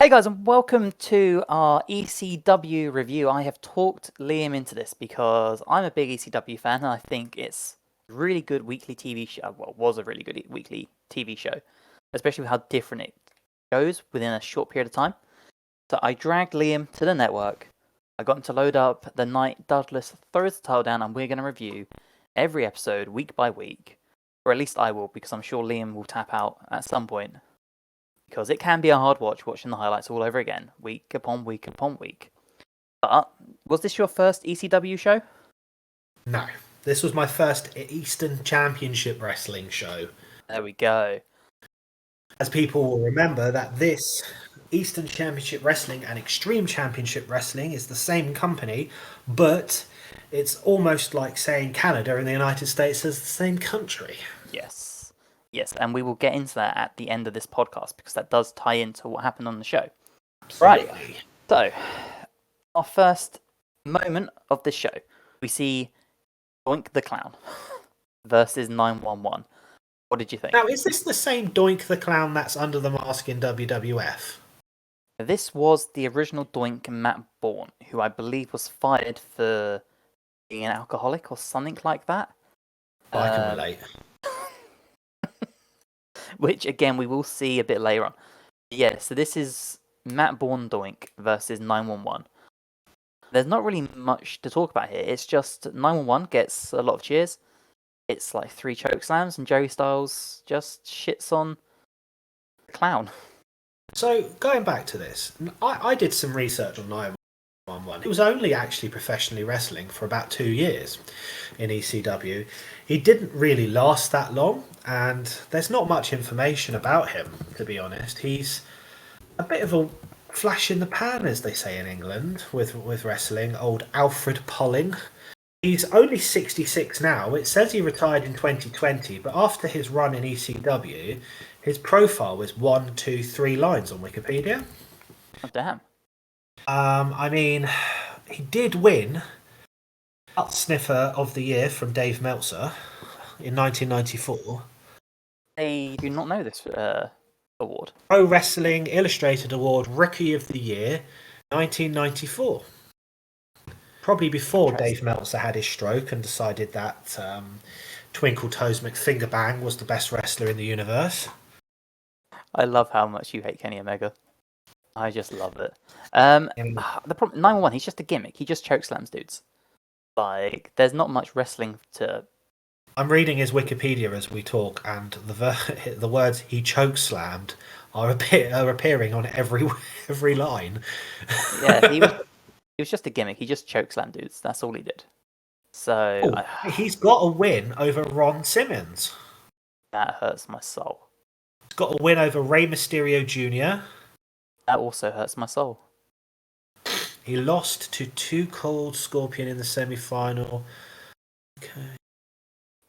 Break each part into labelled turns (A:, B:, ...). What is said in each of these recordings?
A: Hey guys, and welcome to our ECW review. I have talked Liam into this because I'm a big ECW fan and I think it's a really good weekly TV show. Well, it was a really good weekly TV show, especially with how different it goes within a short period of time. So I dragged Liam to the network. I got him to load up the night Douglas throws the title down, and we're going to review every episode week by week. Or at least I will, because I'm sure Liam will tap out at some point because it can be a hard watch watching the highlights all over again, week upon week upon week. But was this your first ECW show?
B: No, this was my first Eastern Championship Wrestling show.
A: There we go.
B: As people will remember, that this Eastern Championship Wrestling and Extreme Championship Wrestling is the same company, but it's almost like saying Canada and the United States is the same country.
A: Yes. Yes, and we will get into that at the end of this podcast because that does tie into what happened on the show.
B: Absolutely.
A: Right. So, our first moment of this show, we see Oink the Clown versus 911. What did you think?
B: Now, is this the same Doink the Clown that's under the mask in WWF?
A: This was the original Doink Matt Bourne, who I believe was fired for being an alcoholic or something like that.
B: I can relate.
A: Which, again, we will see a bit later on. Yeah, so this is Matt Bourne Doink versus 911. There's not really much to talk about here. It's just 911 gets a lot of cheers. It's like 3 choke slams, and Joey Styles just shits on the clown.
B: So, going back to this, I did some research on 911. He was only actually professionally wrestling for about 2 years in ECW. He didn't really last that long, and there's not much information about him, to be honest. He's a bit of a flash in the pan, as they say in England, with wrestling. Old Alfred Polling. He's only 66 now. It says he retired in 2020, but after his run in ECW, his profile was 1, 2, 3 lines on Wikipedia.
A: Oh, damn.
B: I mean, he did win Butt Sniffer of the Year from Dave Meltzer in 1994.
A: I do not know this award.
B: Pro Wrestling Illustrated Award Rookie of the Year, 1994. Probably before Dave Meltzer had his stroke and decided that Twinkle Toes McFingerbang was the best wrestler in the universe.
A: I love how much you hate Kenny Omega. I just love it. The problem, 911, he's just a gimmick. He just chokeslams dudes. Like, there's not much wrestling to...
B: I'm reading his Wikipedia as we talk, and the words he chokeslammed are appearing on every line.
A: Yeah, he was just a gimmick. He just chokeslammed dudes. That's all he did. So...
B: he's got a win over Ron Simmons.
A: That hurts my soul.
B: He's got a win over Rey Mysterio Jr.
A: That also hurts my soul.
B: He lost to Too Cold Scorpion in the semi-final. Okay.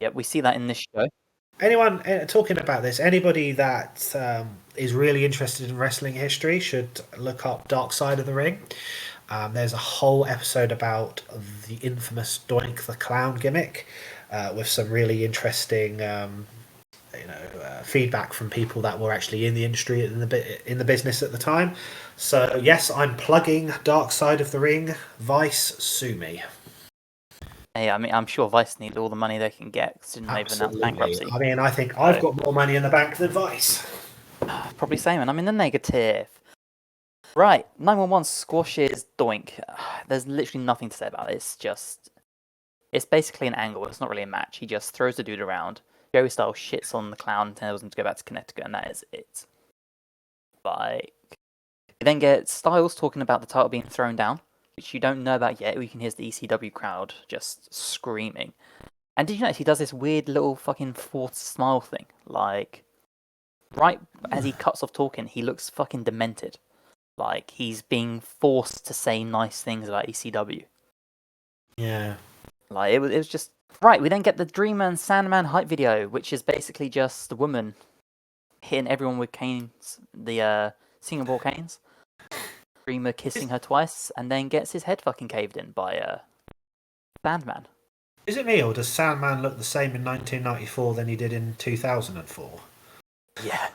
A: Yep, we see that in this show.
B: Anyone talking about this, anybody that is really interested in wrestling history should look up Dark Side of the Ring. There's a whole episode about the infamous Doink the Clown gimmick with some really interesting feedback from people that were actually in the industry, in the business at the time. So yes, I'm plugging Dark Side of the Ring. Vice, sue me.
A: Hey, I mean, I'm sure Vice need all the money they can get considering they've announced bankruptcy.
B: I mean, I think I've got more money in the bank than Vice.
A: Probably same, and I'm in the negative. Right, 911 squashes Doink. There's literally nothing to say about it. It's basically an angle. It's not really a match. He just throws the dude around. Joey Styles shits on the clown and tells him to go back to Connecticut, and that is it. Like, you then get Styles talking about the title being thrown down, which you don't know about yet. We can hear the ECW crowd just screaming. And did you notice he does this weird little fucking forced smile thing? Like, right as he cuts off talking, he looks fucking demented. Like, he's being forced to say nice things about ECW.
B: Yeah.
A: Like, it was just... Right, we then get the Dreamer and Sandman hype video, which is basically just the woman hitting everyone with canes, the singing ball canes. Dreamer kissing her twice, and then gets his head fucking caved in by Sandman.
B: Is it me, or does Sandman look the same in 1994 than he did in 2004?
A: Yeah.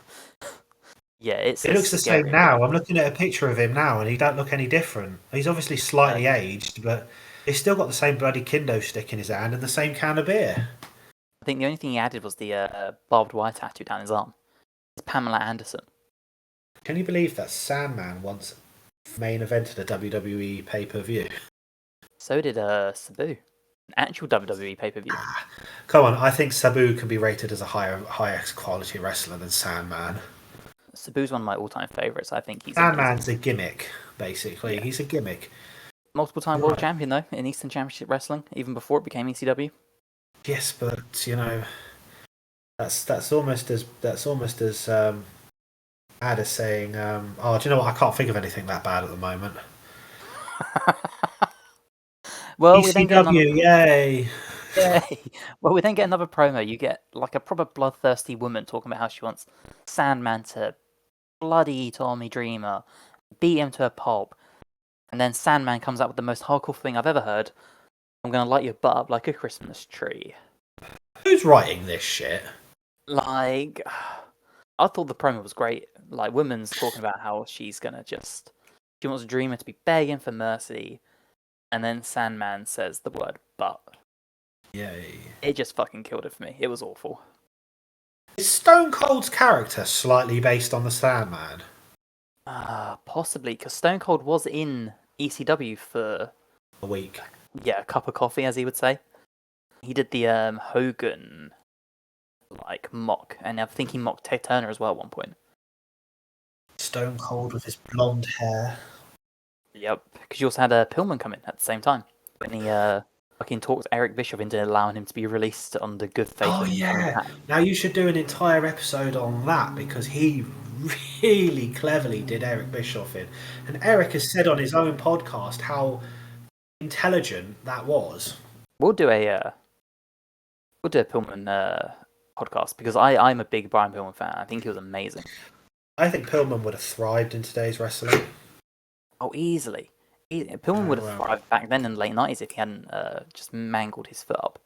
A: Yeah, it's
B: He
A: a
B: looks the same
A: scary.
B: now. I'm looking at a picture of him now, and he don't look any different. He's obviously slightly aged, but he's still got the same bloody kendo stick in his hand and the same can of beer.
A: I think the only thing he added was the barbed wire tattoo down his arm. It's Pamela Anderson.
B: Can you believe that Sandman once main evented a WWE pay-per-view?
A: So did Sabu, an actual WWE pay-per-view.
B: Come on, I think Sabu can be rated as a higher quality wrestler than Sandman.
A: Sabu's one of my all-time favorites. I think he's
B: Sandman's
A: amazing.
B: a gimmick, basically.
A: Yeah.
B: He's a gimmick.
A: Multiple-time world champion though in Eastern Championship Wrestling, even before it became ECW.
B: Yes, but you know, that's almost as bad as saying, "Oh, do you know what? I can't think of anything that bad at the moment."
A: Well, we then get another.
B: ECW, yay!
A: Yay! Well, we then get another promo. You get like a proper bloodthirsty woman talking about how she wants Sandman to bloody Tommy Dreamer, beat him to a pulp, and then Sandman comes out with the most hardcore thing I've ever heard. I'm gonna light your butt up like a Christmas tree.
B: Who's writing this shit?
A: Like, I thought the promo was great. Like, women's talking about how she wants Dreamer to be begging for mercy, and then Sandman says the word "but."
B: Yay!
A: It just fucking killed it for me. It was awful.
B: Is Stone Cold's character slightly based on the Sandman?
A: Possibly, because Stone Cold was in ECW for
B: A week.
A: a cup of coffee, as he would say. He did the Hogan mock, and I think he mocked Ted Turner as well at one point.
B: Stone Cold with his blonde hair.
A: Yep, because you also had Pillman come in at the same time when he fucking talked Eric Bischoff into allowing him to be released under good faith.
B: Oh yeah! Now you should do an entire episode on that because he really cleverly did Eric Bischoff in, and Eric has said on his own podcast how intelligent that was.
A: We'll do a Pillman podcast because I'm a big Brian Pillman fan. I think he was amazing.
B: I think Pillman would have thrived in today's wrestling.
A: Oh, easily. Pillman would have thrived back then in the late 90s if he hadn't just mangled his foot up.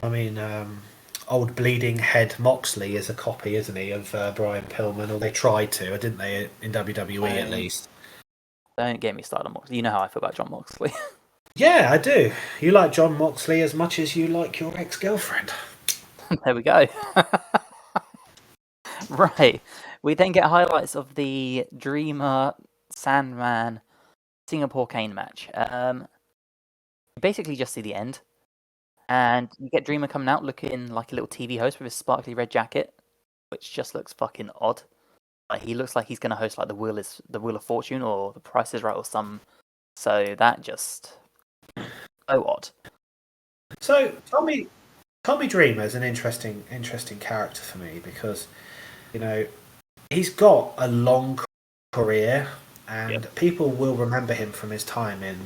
B: I mean, old bleeding head Moxley is a copy, isn't he, of Brian Pillman? Or they tried to, didn't they, in WWE at least?
A: Don't get me started on Moxley. You know how I feel about Jon Moxley.
B: Yeah, I do. You like Jon Moxley as much as you like your ex-girlfriend.
A: There we go. Right. We then get highlights of the Dreamer Sandman Singapore Cane match. You basically just see the end. And you get Dreamer coming out looking like a little TV host with his sparkly red jacket, which just looks fucking odd. Like he looks like he's gonna host like the Wheel of Fortune or The Price is Right or some. So that just so odd.
B: So Tommy Dreamer is an interesting character for me because, you know, he's got a long career and people will remember him from his time in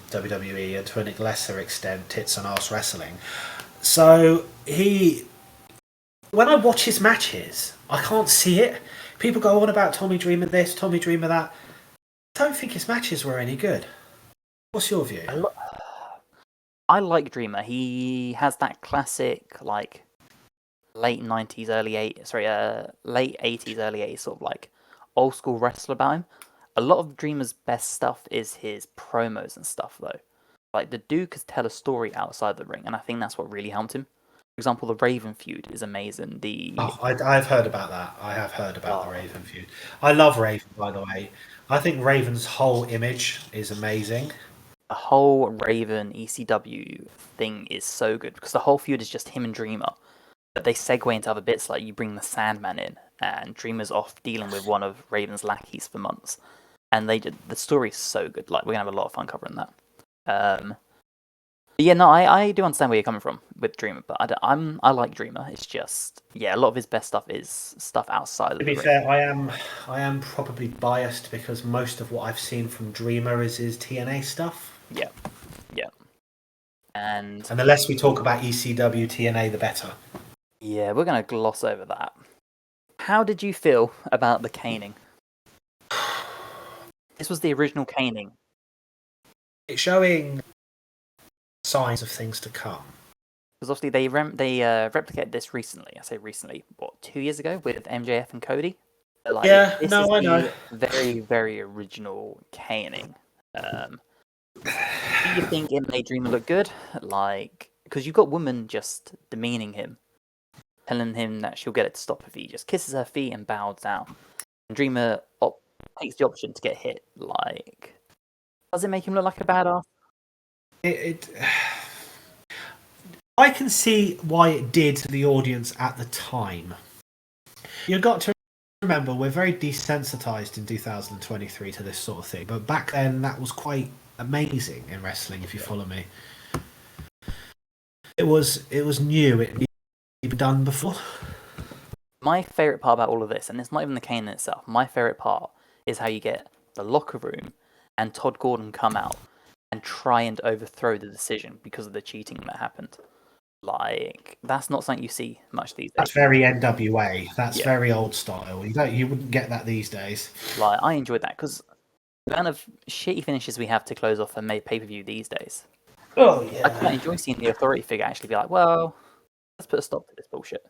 B: WWE and to a lesser extent tits and arse wrestling. So when I watch his matches, I can't see it. People go on about Tommy Dreamer this, Tommy Dreamer that. I don't think his matches were any good. What's your view?
A: I like Dreamer. He has that classic like late 90s, late 80s, early 80s sort of like old school wrestler about him. A lot of Dreamer's best stuff is his promos and stuff though. Like the dude could tell a story outside the ring, and I think that's what really helped him. For example, the Raven feud is amazing.
B: I've heard about that. I have heard about the Raven feud. I love Raven, by the way. I think Raven's whole image is amazing.
A: The whole Raven ECW thing is so good because the whole feud is just him and Dreamer. But they segue into other bits, like you bring the Sandman in, and Dreamer's off dealing with one of Raven's lackeys for months. And the story's so good. Like we're gonna have a lot of fun covering that. Yeah, no, I do understand where you're coming from with Dreamer, but I like Dreamer. It's just a lot of his best stuff is stuff outside of the ring.
B: To be fair, I am probably biased because most of what I've seen from Dreamer is his TNA stuff.
A: Yeah. And
B: the less we talk about ECW TNA, the better.
A: Yeah, we're gonna gloss over that. How did you feel about the caning? This was the original caning.
B: It's showing signs of things to come.
A: Because obviously they replicated this recently. I say recently, 2 years ago with MJF and Cody? Like,
B: Yeah,
A: this is
B: no, I know.
A: the very, very original caning. Do you think it made Dreamer look good? Like, because you've got women just demeaning him, telling him that she'll get it to stop if he just kisses her feet and bows down. And Dreamer takes the option to get hit. Like, does it make him look like a badass?
B: It I can see why it did to the audience at the time. You've got to remember, we're very desensitized in 2023 to this sort of thing, but back then that was quite amazing in wrestling, if you follow me. It was new, it had been done before.
A: My favourite part about all of this, and it's not even the cane in itself, my favourite part is how you get the locker room and Todd Gordon come out and try and overthrow the decision because of the cheating that happened. Like, that's not something you see much these days.
B: That's very NWA. That's very old style. You wouldn't get that these days.
A: Like, I enjoyed that because the amount of shitty finishes we have to close off a pay-per-view these days.
B: Oh yeah.
A: I quite enjoy seeing the authority figure actually be like, well, let's put a stop to this bullshit.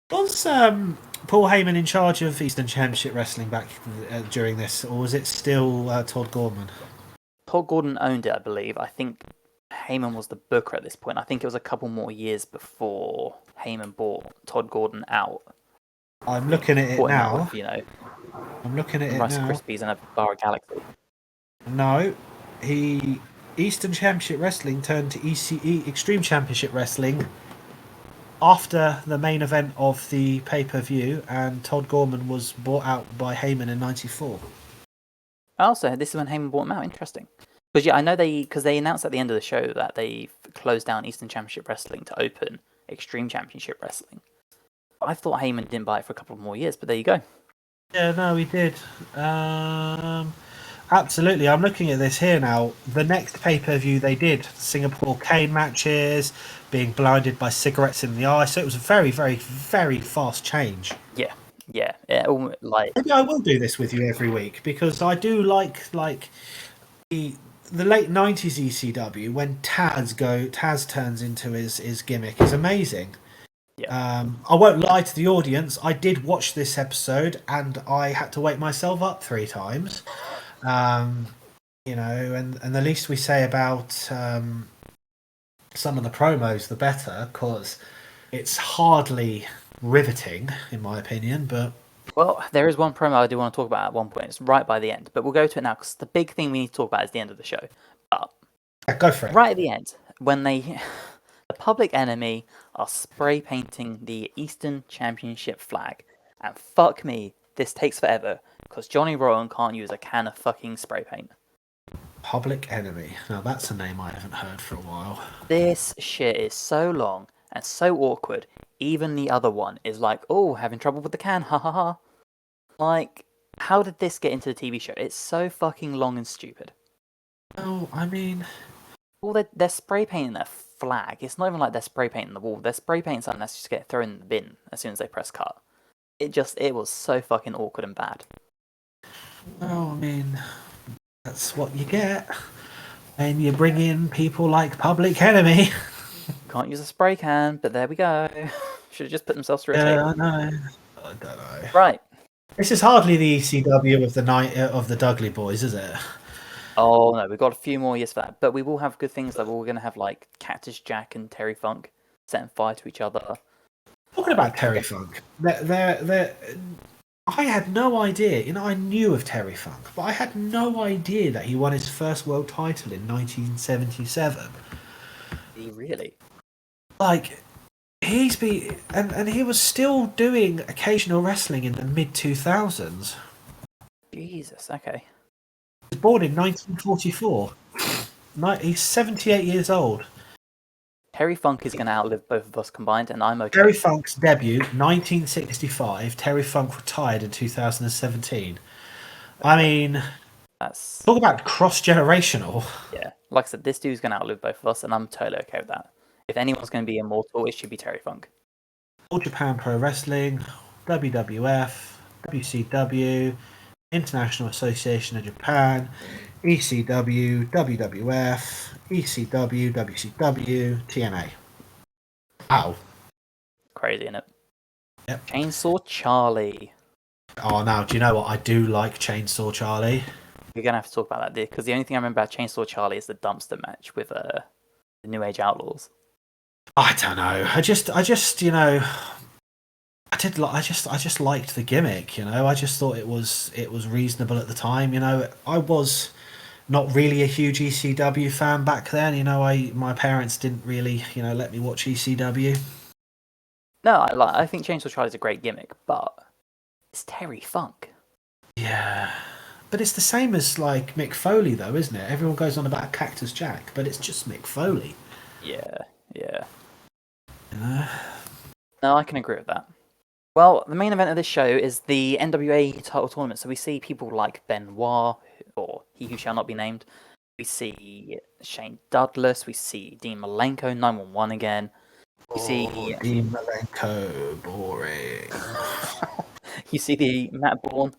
B: Was Paul Heyman in charge of Eastern Championship Wrestling back during this, or was it still Todd Gordon?
A: Todd Gordon owned it, I believe. I think Heyman was the booker at this point. I think it was a couple more years before Heyman bought Todd Gordon out.
B: I'm looking at it now.
A: With,
B: I'm looking at it
A: Rice
B: now.
A: Krispies and a bar of Galaxy.
B: No, Eastern Championship Wrestling turned to Extreme Championship Wrestling after the main event of the pay-per-view, and Todd Gorman was bought out by Heyman in '94.
A: Also, this is when Heyman bought him out. Interesting. Because I know they announced at the end of the show that they closed down Eastern Championship Wrestling to open Extreme Championship Wrestling. I thought Heyman didn't buy it for a couple more years, but there you go.
B: Yeah, no, he did. Absolutely. I'm looking at this here now. The next pay-per-view they did, Singapore cane matches, being blinded by cigarettes in the eye. So it was a very, very, very fast change.
A: Yeah.
B: Maybe I will do this with you every week, because I do like the late 90s ECW when Taz turns into his gimmick is amazing.
A: Yeah.
B: I won't lie to the audience. I did watch this episode and I had to wake myself up 3 times. And the least we say about some of the promos, the better, because it's hardly riveting, in my opinion. But
A: well, there is one promo I do want to talk about at one point. It's right by the end, but we'll go to it now because the big thing we need to talk about is the end of the show. But
B: yeah, go for it.
A: Right at the end, when the Public Enemy are spray painting the Eastern Championship flag, and fuck me, this takes forever because Johnny Rowan can't use a can of fucking spray paint.
B: Public Enemy. Now that's a name I haven't heard for a while.
A: This shit is so long and so awkward. Even the other one is like, oh, having trouble with the can, ha ha ha. Like, how did this get into the TV show? It's so fucking long and stupid.
B: Oh, I mean...
A: Well, they're spray painting their flag. It's not even like they're spray painting the wall. They're spray painting something that's just get thrown in the bin as soon as they press cut. It was so fucking awkward and bad.
B: Oh, I mean... That's what you get when you bring in people like Public Enemy.
A: Can't use a spray can, but there we go. Should have just put themselves through a table.
B: I know. I don't know.
A: Right.
B: This is hardly the ECW of the night of the Dudley Boys, is it?
A: Oh no, we've got a few more years for that, but we will have good things. Like we're going to have like Cactus Jack and Terry Funk setting fire to each other.
B: Talking about Terry Funk, I had no idea. I knew of Terry Funk, but I had no idea that he won his first world title in 1977.
A: Really?
B: Like, he's been... And he was still doing occasional wrestling in the mid-2000s.
A: Jesus, okay.
B: He was born in 1944. He's 78 years old.
A: Terry Funk is going to outlive both of us combined, and I'm okay.
B: Terry Funk's debut, 1965. Terry Funk retired in 2017. I mean, talk about cross-generational.
A: Yeah, like I said, this dude's going to outlive both of us, and I'm totally okay with that. If anyone's going to be immortal, it should be Terry Funk.
B: All Japan Pro Wrestling, WWF, WCW, International Association of Japan, ECW, WWF, ECW, WCW, TNA. Ow.
A: Crazy, isn't it?
B: Yep.
A: Chainsaw Charlie.
B: Oh, now, do you know what? I do like Chainsaw Charlie.
A: We're gonna have to talk about that, dear, because the only thing I remember about Chainsaw Charlie is the dumpster match with the New Age Outlaws.
B: I don't know. I just, you know, I just liked the gimmick. You know, I just thought it was reasonable at the time. You know, I was not really a huge ECW fan back then. You know, my parents didn't really, you know, let me watch ECW.
A: No, I think Chainsaw Charlie's a great gimmick, but it's Terry Funk.
B: Yeah. But it's the same as like Mick Foley, though, isn't it? Everyone goes on about Cactus Jack, but it's just Mick Foley.
A: Yeah, yeah.
B: You
A: No, I can agree with that. Well, the main event of this show is the NWA Title Tournament. So we see people like Benoit, or He Who Shall Not Be Named. We see Shane Douglas. We see Dean Malenko, 911 again. We see
B: Dean Malenko, boring.
A: you see the Matt Bourne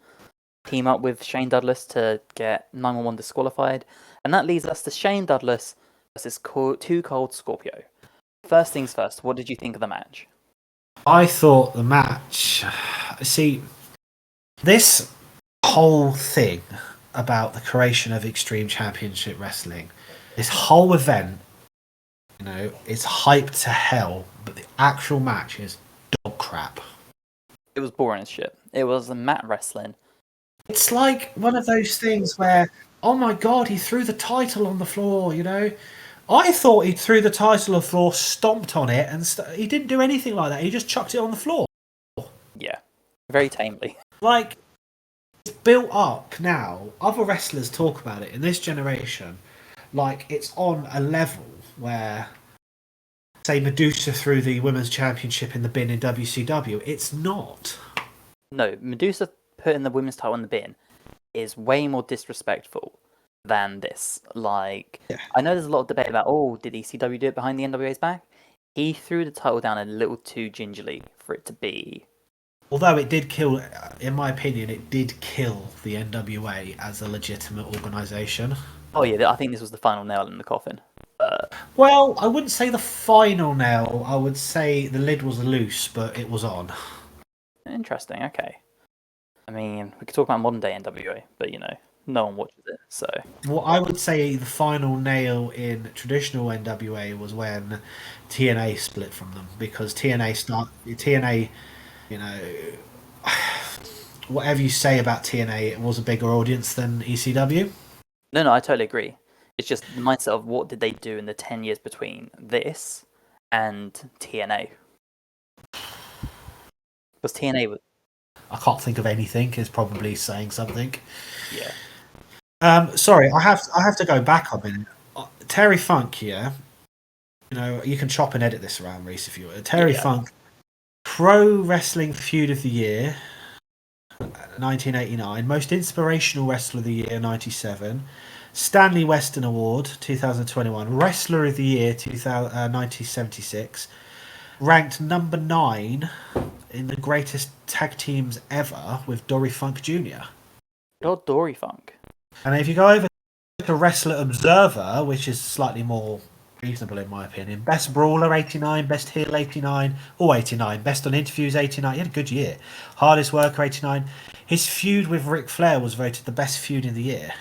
A: team up with Shane Douglas to get 911 disqualified, and that leads us to Shane Douglas versus Too Cold Scorpio. First things first, what did you think of the match?
B: I thought the match. See, this whole thing about the creation of Extreme Championship Wrestling, this whole event, you know, it's hyped to hell, but the actual match is dog crap.
A: It was boring as shit. It was a mat wrestling.
B: It's like one of those things where, oh my god, he threw the title on the floor, you know? I thought he threw the title on the floor, stomped on it, and he didn't do anything like that. He just chucked it on the floor.
A: Yeah, very tamely.
B: Like, it's built up now. Other wrestlers talk about it in this generation. Like, it's on a level where, say, Medusa threw the Women's Championship in the bin in WCW. It's not.
A: No, Medusa putting the women's title in the bin is way more disrespectful than this. Like,
B: Yeah.
A: I know there's a lot of debate about, oh, did ECW do it behind the NWA's back? He threw the title down a little too gingerly for it to be.
B: Although it did kill, in my opinion, it did kill the NWA as a legitimate organisation.
A: Oh yeah, I think this was the final nail in the coffin.
B: Well, I wouldn't say the final nail. I would say the lid was loose, but it was on.
A: Interesting, okay. I mean, we could talk about modern day NWA, but you know, no one watches it, so.
B: Well, I would say the final nail in traditional NWA was when TNA split from them, because TNA, you know, whatever you say about TNA, it was a bigger audience than ECW.
A: No, I totally agree. It's just the mindset of what did they do in the 10 years between this and TNA? Because TNA was.
B: I can't think of anything. Is probably saying something.
A: Yeah.
B: Sorry, I have to go back a minute. Terry Funk here. You know, you can chop and edit this around, Rhys, if you want. Terry Funk, Pro Wrestling Feud of the Year, 1989. Most Inspirational Wrestler of the Year, 97. Stanley Western Award, 2021. Wrestler of the Year, 1976. Ranked number 9 in the greatest tag teams ever with Dory Funk Jr.
A: Not Dory Funk.
B: And if you go over to Wrestler Observer, which is slightly more reasonable in my opinion, Best Brawler 89, Best Heel 89, all 89, Best on Interviews 89, he had a good year. Hardest Worker 89. His feud with Ric Flair was voted the best feud in the year.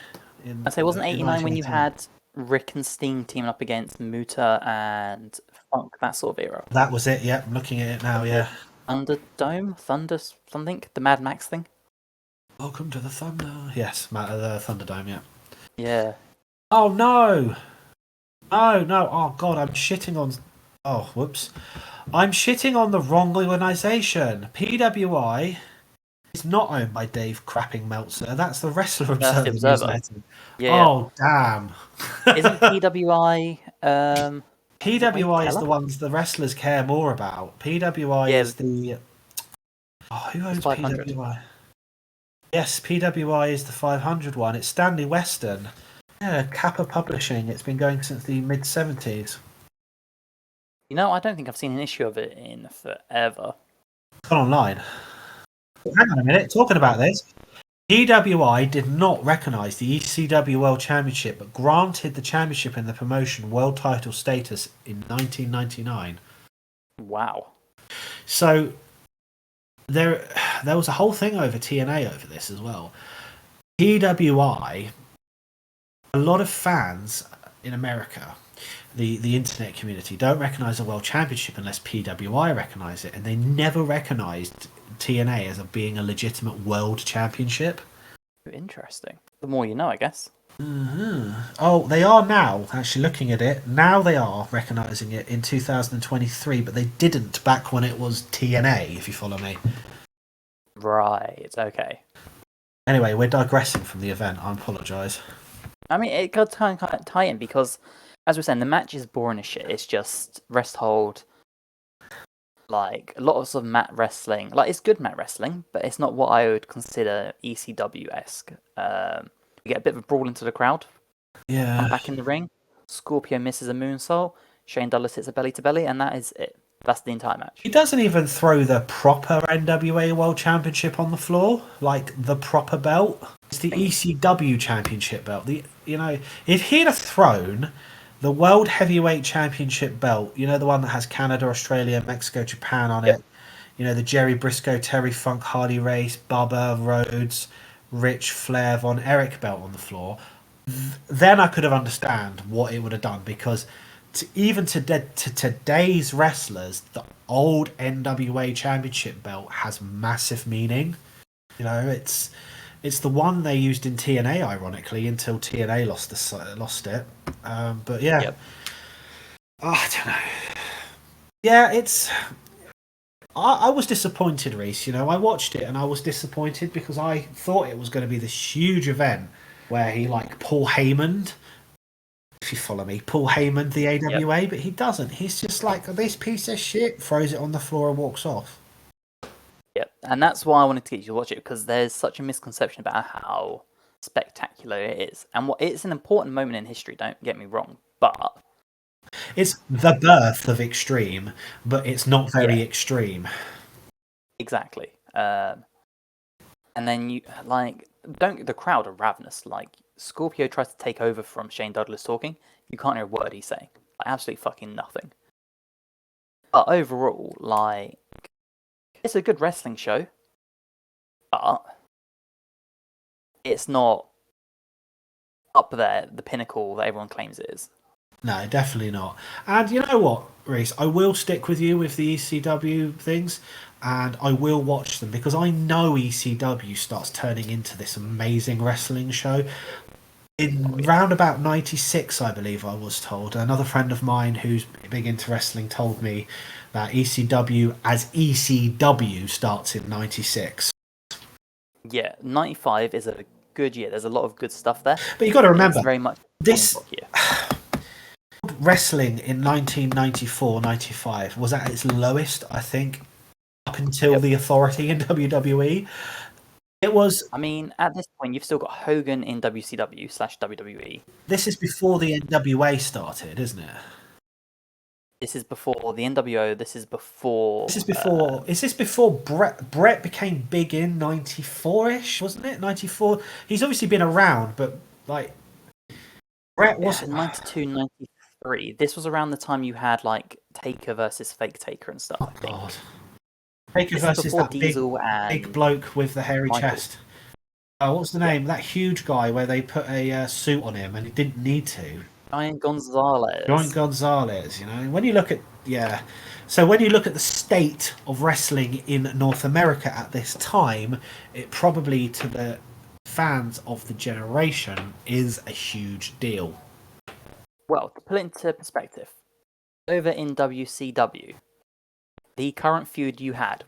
A: I say, wasn't 89 when you had Rick and Sting teaming up against Muta and Funk, that sort of era?
B: That was it, yeah. I'm looking at it now, yeah.
A: Thunderdome? Thunder something? The Mad Max thing?
B: Welcome to the Thunder. Yes, the Thunderdome, yeah.
A: Yeah.
B: Oh, no! No. Oh, God, I'm shitting on... Oh, whoops. I'm shitting on the wrong organisation. PWI is not owned by Dave Crapping Meltzer. That's the Wrestler
A: That's the
B: Observer.
A: Observer. Yeah.
B: Oh, damn.
A: Isn't PWI...
B: PWI is the ones the wrestlers care more about. PWI is the... Oh, who owns
A: 500.
B: PWI? Yes, PWI is the 500 one. It's Stanley Western. Yeah, Kappa Publishing. It's been going since the mid-70s.
A: You know, I don't think I've seen an issue of it in forever.
B: It's gone online. Hang on a minute. Talking about this, PWI did not recognise the ECW World Championship, but granted the championship and the promotion world title status in 1999.
A: Wow.
B: So, there was a whole thing over TNA over this as well. PWI, a lot of fans in America, the internet community, don't recognise the World Championship unless PWI recognise it, and they never recognised TNA as being a legitimate World Championship.
A: Interesting. The more you know, I guess.
B: Oh, they are now, actually looking at it, now they are recognising it in 2023, but they didn't back when it was TNA, if you follow me.
A: Right, okay.
B: Anyway, we're digressing from the event, I apologise.
A: I mean, it got kind of tie in because, as we're saying, the match is boring as shit. It's just rest hold, like a lot of sort of mat wrestling. Like it's good mat wrestling, but it's not what I would consider ECW-esque. You get a bit of a brawl into the crowd.
B: Yeah.
A: Come back in the ring. Scorpio misses a moonsault. Shane Douglas hits a belly to belly, and that is it. That's the entire match.
B: He doesn't even throw the proper NWA World Championship on the floor, like the proper belt. It's the ECW Championship belt. If he'd have thrown the World Heavyweight Championship belt, the one that has Canada, Australia, Mexico, Japan on it, the Jerry Briscoe, Terry Funk, Harley Race, Bubba, Rhodes, Rich, Flair, Von Erich belt on the floor, then I could have understand what it would have done, because even to today's wrestlers, the old NWA Championship belt has massive meaning. It's the one they used in TNA, ironically, until TNA lost it. But yeah, I don't know. Yeah, I was disappointed, Rhys. I watched it and I was disappointed because I thought it was going to be this huge event where he Paul Heyman. If you follow me, Paul Heyman, the AWA, but he doesn't. He's just like this piece of shit, throws it on the floor and walks off.
A: Yep, and that's why I wanted to get you to watch it, because there's such a misconception about how spectacular it is. And it's an important moment in history, don't get me wrong, but
B: it's the birth of extreme, but it's not very extreme.
A: Exactly. And then the crowd are ravenous. Like, Scorpio tries to take over from Shane Douglas talking. You can't hear a word he's saying. Absolutely fucking nothing. But overall, it's a good wrestling show. But it's not up there, the pinnacle that everyone claims it is.
B: No, definitely not. And you know what, Rhys? I will stick with you with the ECW things, and I will watch them because I know ECW starts turning into this amazing wrestling show. In round about 96, I believe I was told. Another friend of mine who's big into wrestling told me that ECW as ECW starts in 96.
A: Yeah, 95 is a good year. There's a lot of good stuff there.
B: But you've got to remember,
A: it's very much
B: this wrestling in 1994-95 was at its lowest, I think, up until the Authority in WWE. It was.
A: I mean, at this point, you've still got Hogan in WCW/WWE.
B: This is before the NWA started, isn't it?
A: This is before the NWO. This is before.
B: Is this before Brett became big in 94-ish? Wasn't it 94? He's obviously been around, but Brett wasn't
A: 92, 93. This was around the time you had Taker versus Fake Taker and stuff. I think.
B: God. Taker versus that big bloke with the hairy chest. Oh, what's the name? That huge guy where they put a suit on him and he didn't need to.
A: Giant Gonzalez.
B: When you look at so when you look at the state of wrestling in North America at this time, it probably to the fans of the generation is a huge deal.
A: Well, to put it into perspective, over in WCW, the current feud you had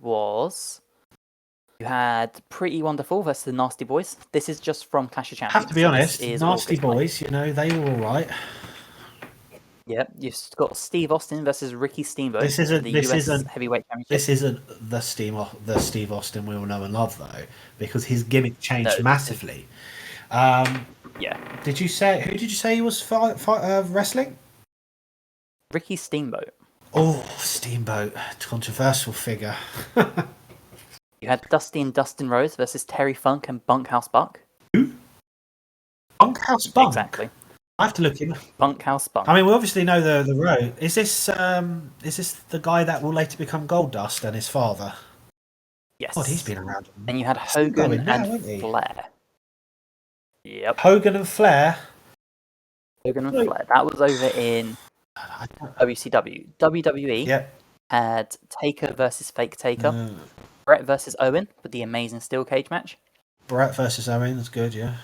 A: Pretty Wonderful versus the Nasty Boys. This is just from Clash of Champions.
B: Have to be honest, Nasty Boys, they were all right.
A: Yeah, you've got Steve Austin versus Ricky Steamboat.
B: This isn't
A: heavyweight championship.
B: This isn't the Steve Austin we all know and love though, because his gimmick changed massively.
A: Yeah.
B: Who did you say he was wrestling?
A: Ricky Steamboat.
B: Oh, Steamboat, controversial figure.
A: You had Dusty and Dustin Rhodes versus Terry Funk and Bunkhouse Buck.
B: Who? Bunkhouse Buck?
A: Exactly.
B: I have to look him.
A: Bunkhouse Buck.
B: I mean, we obviously know the road. Is this the guy that will later become Goldust and his father?
A: Yes.
B: God, he's been around.
A: And you had
B: Still
A: Hogan
B: going now,
A: and
B: isn't he?
A: Flair. Yep.
B: Hogan and Flair.
A: Hogan and
B: Look.
A: Flair. That was over in WCW. WWE
B: Yep.
A: had Taker versus Fake Taker. Brett versus Owen with the amazing steel cage match.
B: Brett versus Owen, that's good, yeah.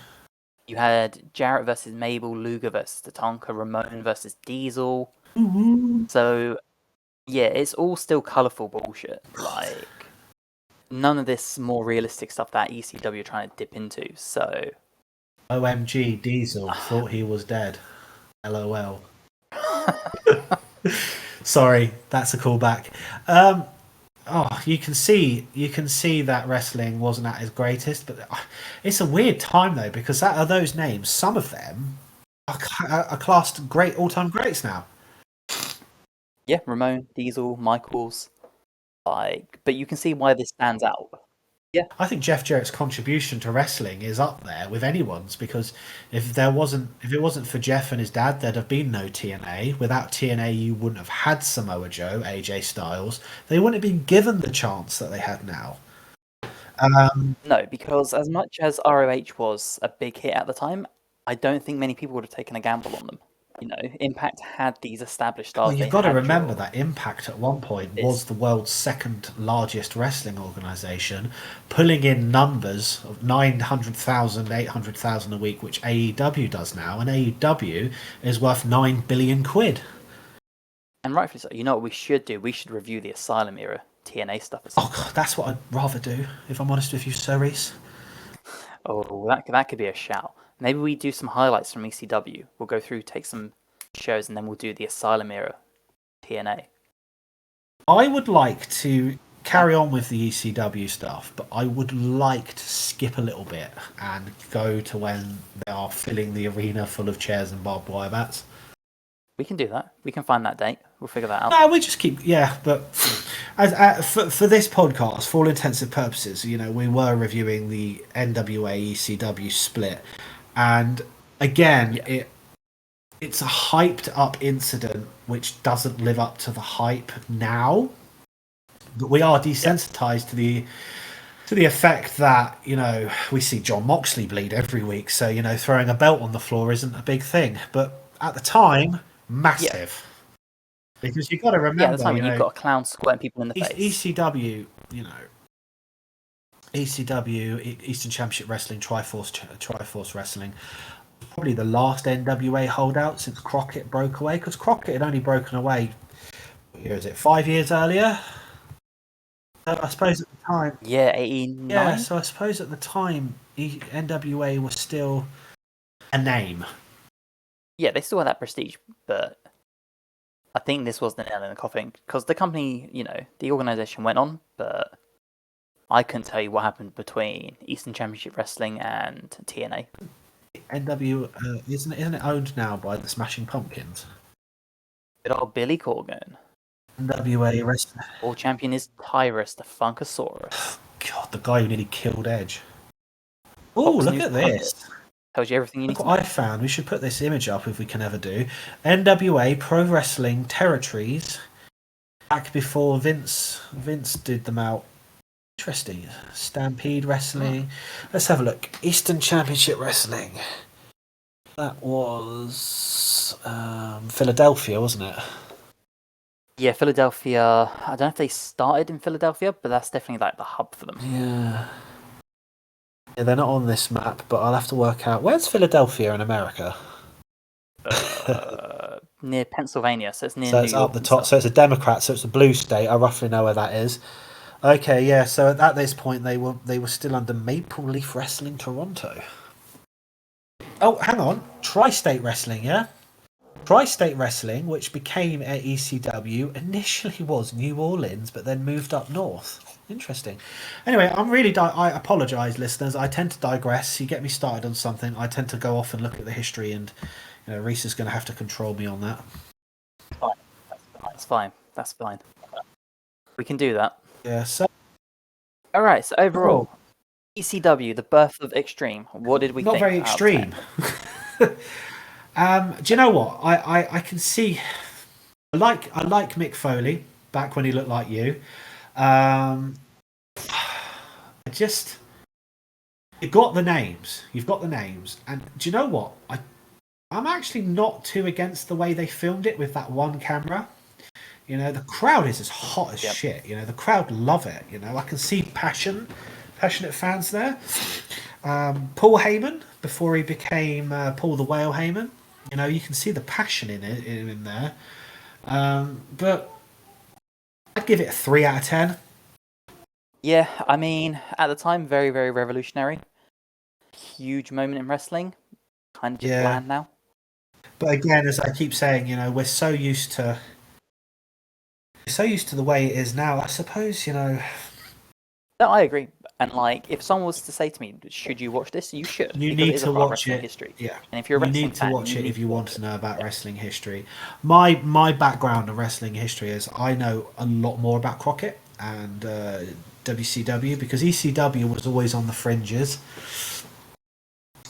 A: You had Jarrett versus Mabel, Luger versus Tatanka, Ramon versus Diesel.
B: Mm-hmm.
A: So, yeah, it's all still colourful bullshit. Like, none of this more realistic stuff that ECW are trying to dip into. So,
B: OMG, Diesel thought he was dead. LOL. Sorry, that's a callback. You can see that wrestling wasn't at its greatest, but it's a weird time though because those names, some of them are classed great all-time greats now.
A: yeah, Ramon, Diesel, Michaels, but you can see why this stands out. Yeah,
B: I think Jeff Jarrett's contribution to wrestling is up there with anyone's because if it wasn't for Jeff and his dad, there'd have been no TNA. Without TNA, you wouldn't have had Samoa Joe, AJ Styles. They wouldn't have been given the chance that they have now.
A: no, because as much as ROH was a big hit at the time, I don't think many people would have taken a gamble on them. Impact had these established stars.
B: Well, you've got to remember that Impact at one point was the world's second largest wrestling organisation, pulling in numbers of 900,000, 800,000 a week, which AEW does now, and AEW is worth 9 billion quid.
A: And rightfully so. You know what we should do? We should review the Asylum era TNA stuff.
B: Oh, God, that's what I'd rather do, if I'm honest with you, Sir Rhys.
A: Oh, that could be a shout. Maybe we do some highlights from ECW. We'll go through, take some shows, and then we'll do the Asylum era TNA.
B: I would like to carry on with the ECW stuff, but I would like to skip a little bit and go to when they are filling the arena full of chairs and barbed wire bats.
A: We can do that. We can find that date. We'll figure that out.
B: No, we just keep but for this podcast, for all intensive purposes, we were reviewing the NWA ECW split, and again, it's a hyped up incident which doesn't live up to the hype now. But we are desensitized to the effect that we see Jon Moxley bleed every week, so throwing a belt on the floor isn't a big thing. But at the time, massive. Because you've got to remember,
A: at the time when you've got a clown squirting people in the face.
B: ECW, Eastern Championship Wrestling, Triforce Wrestling, probably the last NWA holdout since Crockett broke away. Because Crockett had only broken away, what year is it, 5 years earlier? I suppose at the time.
A: Yeah, 89.
B: Yeah, so I suppose at the time, NWA was still a name.
A: Yeah, they still had that prestige, but I think this was the nail in the coffin because the company, the organisation went on, but I couldn't tell you what happened between Eastern Championship Wrestling and TNA.
B: Isn't it owned now by the Smashing Pumpkins?
A: Good old Billy Corgan.
B: NWA Wrestling.
A: World champion is Tyrus the Funkasaurus.
B: God, the guy who nearly killed Edge. Oh, look at this.
A: Tells you everything you need to know.
B: What I found, we should put this image up if we can ever do. NWA Pro Wrestling Territories. Back before Vince did them out. Interesting. Stampede Wrestling. Let's have a look. Eastern Championship Wrestling. That was Philadelphia, wasn't it?
A: Yeah, Philadelphia. I don't know if they started in Philadelphia, but that's definitely like the hub for them.
B: Yeah. Yeah, they're not on this map, but I'll have to work out. Where's Philadelphia in America?
A: Near Pennsylvania, so it's near
B: So
A: New
B: it's
A: York
B: up the top. So it's a Democrat, so it's a blue state. I roughly know where that is. Okay, yeah. So at this point, they were still under Maple Leaf Wrestling Toronto. Oh, hang on, Tri-State Wrestling, yeah. Tri-State Wrestling, which became ECW, initially was New Orleans, but then moved up north. Interesting. Anyway, I apologise, listeners. I tend to digress. You get me started on something, I tend to go off and look at the history, and Rhys is going to have to control me on that.
A: That's fine. We can do that.
B: Yeah. So.
A: All right. So overall, ECW, the birth of Extreme. What did we think?
B: Not very extreme. Do you know what? I can see. I like Mick Foley back when he looked like you. just you've got the names. You've got the names, and do you know what? I'm actually not too against the way they filmed it with that one camera. You know, the crowd is as hot as shit. You know, the crowd love it. You know, I can see passionate fans there. Paul Heyman, before he became Paul the Whale Heyman, you know, you can see the passion in there. But I'd give it a 3 out of 10.
A: Yeah, I mean, at the time, very, very revolutionary. Huge moment in wrestling. Kind of just bland now.
B: But again, as I keep saying, you know, we're so used to the way it is now. I suppose, you know.
A: No, I agree. And like, if someone was to say to me, "Should you watch this?" You should.
B: You need to watch it.
A: History.
B: Yeah.
A: And if you're a wrestling
B: you need to
A: fan,
B: watch it if you want
A: it.
B: to know about wrestling history. My background in wrestling history is I know a lot more about Crockett and WCW because ECW was always on the fringes.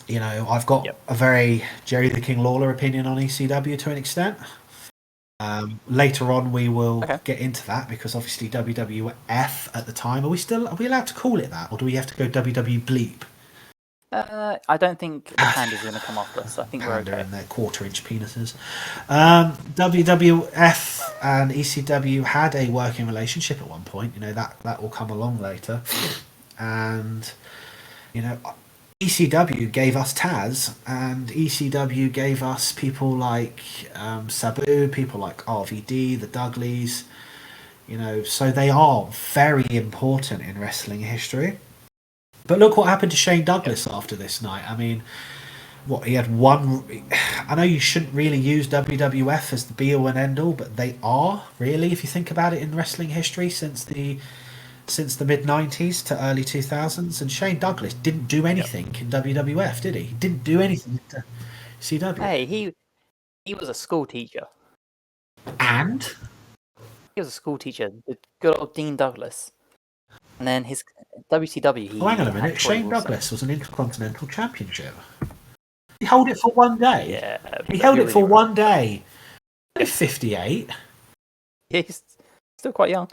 B: You know, I've got a very Jerry the King Lawler opinion on ECW to an extent. Later on, we will get into that because obviously WWF at the time. Are we allowed to call it that, or do we have to go WW Bleep?
A: I don't think the pandas are going to come after us. I think we're okay.
B: And their quarter-inch penises. WWF and ECW had a working relationship at one point. You know, that will come along later, and you know. ECW gave us Taz, and ECW gave us people like Sabu, people like RVD, the Dudleys, you know, so they are very important in wrestling history. But look what happened to Shane Douglas after this night. I mean, he had one. I know you shouldn't really use WWF as the be-all and end-all, but they are, really, if you think about it in wrestling history since the mid-90s to early 2000s, and Shane Douglas didn't do anything in WWF, did he? He didn't do anything in CW.
A: Hey, he was a school teacher.
B: And?
A: He was a school teacher, the good old Dean Douglas. And then his WCW,
B: hang on a minute, Shane Douglas was an Intercontinental Championship. He held it for one day.
A: Yeah.
B: He held it for one day. He's 58.
A: Yeah, he's still quite young.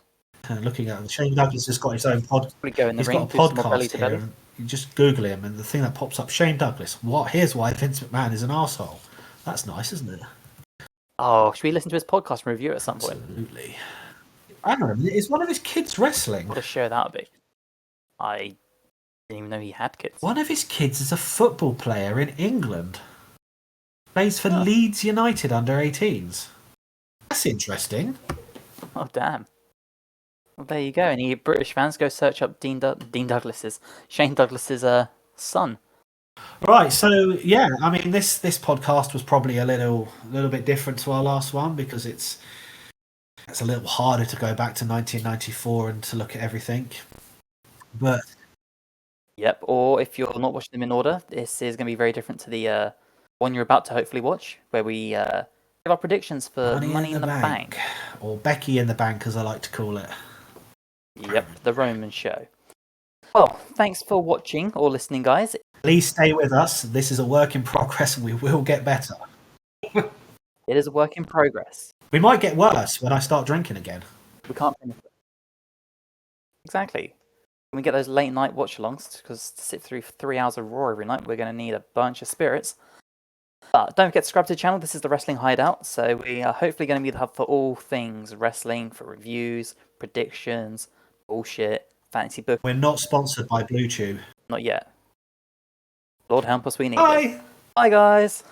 B: Looking at him, Shane Douglas has got his own podcast. He's got a podcast here. And you just Google him, and the thing that pops up: Shane Douglas. What? Here's why Vince McMahon is an arsehole. That's nice, isn't it?
A: Oh, should we listen to his podcast and review it at some point?
B: Absolutely. Hang on a minute. Is one of his kids wrestling?
A: What a show that would be. I didn't even know he had kids.
B: One of his kids is a football player in England. Plays for Leeds United under 18s. That's interesting.
A: Oh, damn. Well, there you go. Any British fans, go search up Shane Douglas's son.
B: Right, so yeah, I mean this podcast was probably a little bit different to our last one because it's a little harder to go back to 1994 and to look at everything. But
A: yep, or if you're not watching them in order, this is going to be very different to the one you're about to hopefully watch, where we give our predictions for Money in the Bank.
B: Or Becky in the Bank, as I like to call it.
A: Yep, the Roman show. Well, thanks for watching or listening, guys.
B: Please stay with us. This is a work in progress and we will get better.
A: It is a work in progress.
B: We might get worse when I start drinking again.
A: We can't finish it. Exactly. When we get those late night watch-alongs, because to sit through 3 hours of Raw every night, we're going to need a bunch of spirits. But don't forget to subscribe to the channel. This is the Wrestling Hideout, so we are hopefully going to be the hub for all things wrestling, for reviews, predictions, bullshit, fantasy book.
B: We're not sponsored by BlueTube.
A: Not yet. Lord help us, we need
B: Bye.
A: it. Bye, guys.